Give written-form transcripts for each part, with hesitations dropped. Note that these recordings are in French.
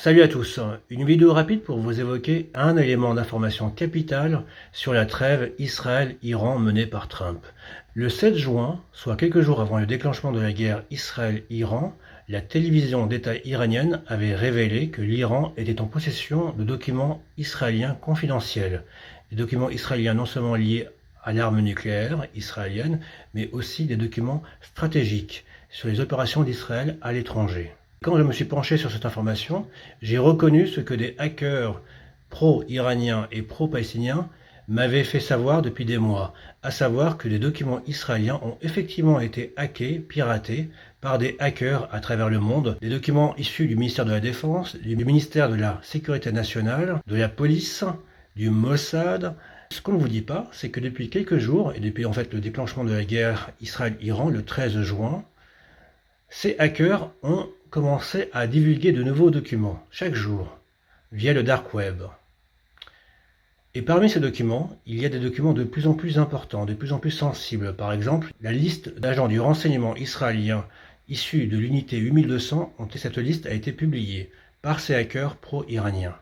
Salut à tous, une vidéo rapide pour vous évoquer un élément d'information capital sur la trêve Israël-Iran menée par Trump. Le 7 juin, soit quelques jours avant le déclenchement de la guerre Israël-Iran, la télévision d'État iranienne avait révélé que l'Iran était en possession de documents israéliens confidentiels. Des documents israéliens non seulement liés à l'arme nucléaire israélienne, mais aussi des documents stratégiques sur les opérations d'Israël à l'étranger. Quand je me suis penché sur cette information, j'ai reconnu ce que des hackers pro-iraniens et pro-palestiniens m'avaient fait savoir depuis des mois, à savoir que des documents israéliens ont effectivement été hackés, piratés, par des hackers à travers le monde, des documents issus du ministère de la Défense, du ministère de la Sécurité nationale, de la police, du Mossad. Ce qu'on ne vous dit pas, c'est que depuis quelques jours, et depuis en fait le déclenchement de la guerre Israël-Iran le 13 juin, ces hackers ont commencé à divulguer de nouveaux documents chaque jour via le dark web. Et parmi ces documents, il y a des documents de plus en plus importants, de plus en plus sensibles. Par exemple, la liste d'agents du renseignement israélien issus de l'unité 8200, cette liste a été publiée par ces hackers pro-iraniens.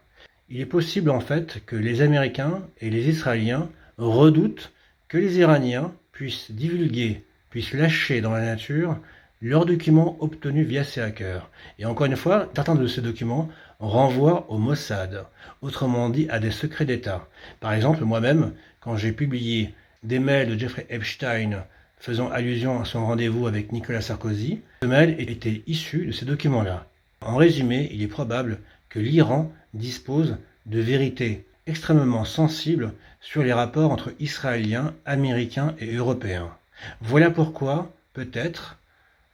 Il est possible en fait que les Américains et les Israéliens redoutent que les Iraniens puissent divulguer, puissent lâcher dans la nature leurs documents obtenus via ces hackers. Et encore une fois, certains de ces documents renvoient au Mossad, autrement dit à des secrets d'État. Par exemple, moi-même, quand j'ai publié des mails de Jeffrey Epstein faisant allusion à son rendez-vous avec Nicolas Sarkozy, ce mail était issu de ces documents-là. En résumé, il est probable que l'Iran dispose de vérités extrêmement sensibles sur les rapports entre Israéliens, Américains et Européens. Voilà pourquoi, peut-être,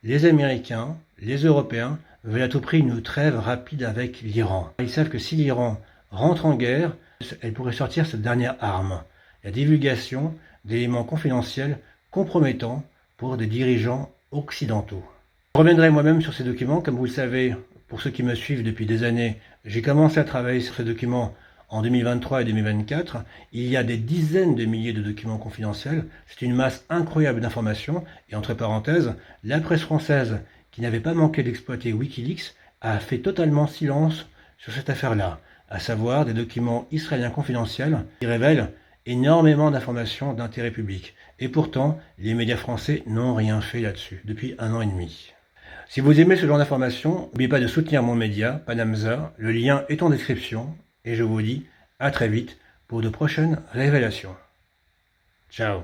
les Américains, les Européens veulent à tout prix une trêve rapide avec l'Iran. Ils savent que si l'Iran rentre en guerre, elle pourrait sortir cette dernière arme, la divulgation d'éléments confidentiels compromettants pour des dirigeants occidentaux. Je reviendrai moi-même sur ces documents. Comme vous le savez, pour ceux qui me suivent depuis des années, j'ai commencé à travailler sur ces documents en 2023 et 2024, il y a des dizaines de milliers de documents confidentiels. C'est une masse incroyable d'informations. Et entre parenthèses, la presse française, qui n'avait pas manqué d'exploiter Wikileaks, a fait totalement silence sur cette affaire-là, à savoir des documents israéliens confidentiels qui révèlent énormément d'informations d'intérêt public. Et pourtant, les médias français n'ont rien fait là-dessus depuis 1 an et demi. Si vous aimez ce genre d'informations, n'oubliez pas de soutenir mon média, Panamza. Le lien est en description. Et je vous dis à très vite pour de prochaines révélations. Ciao.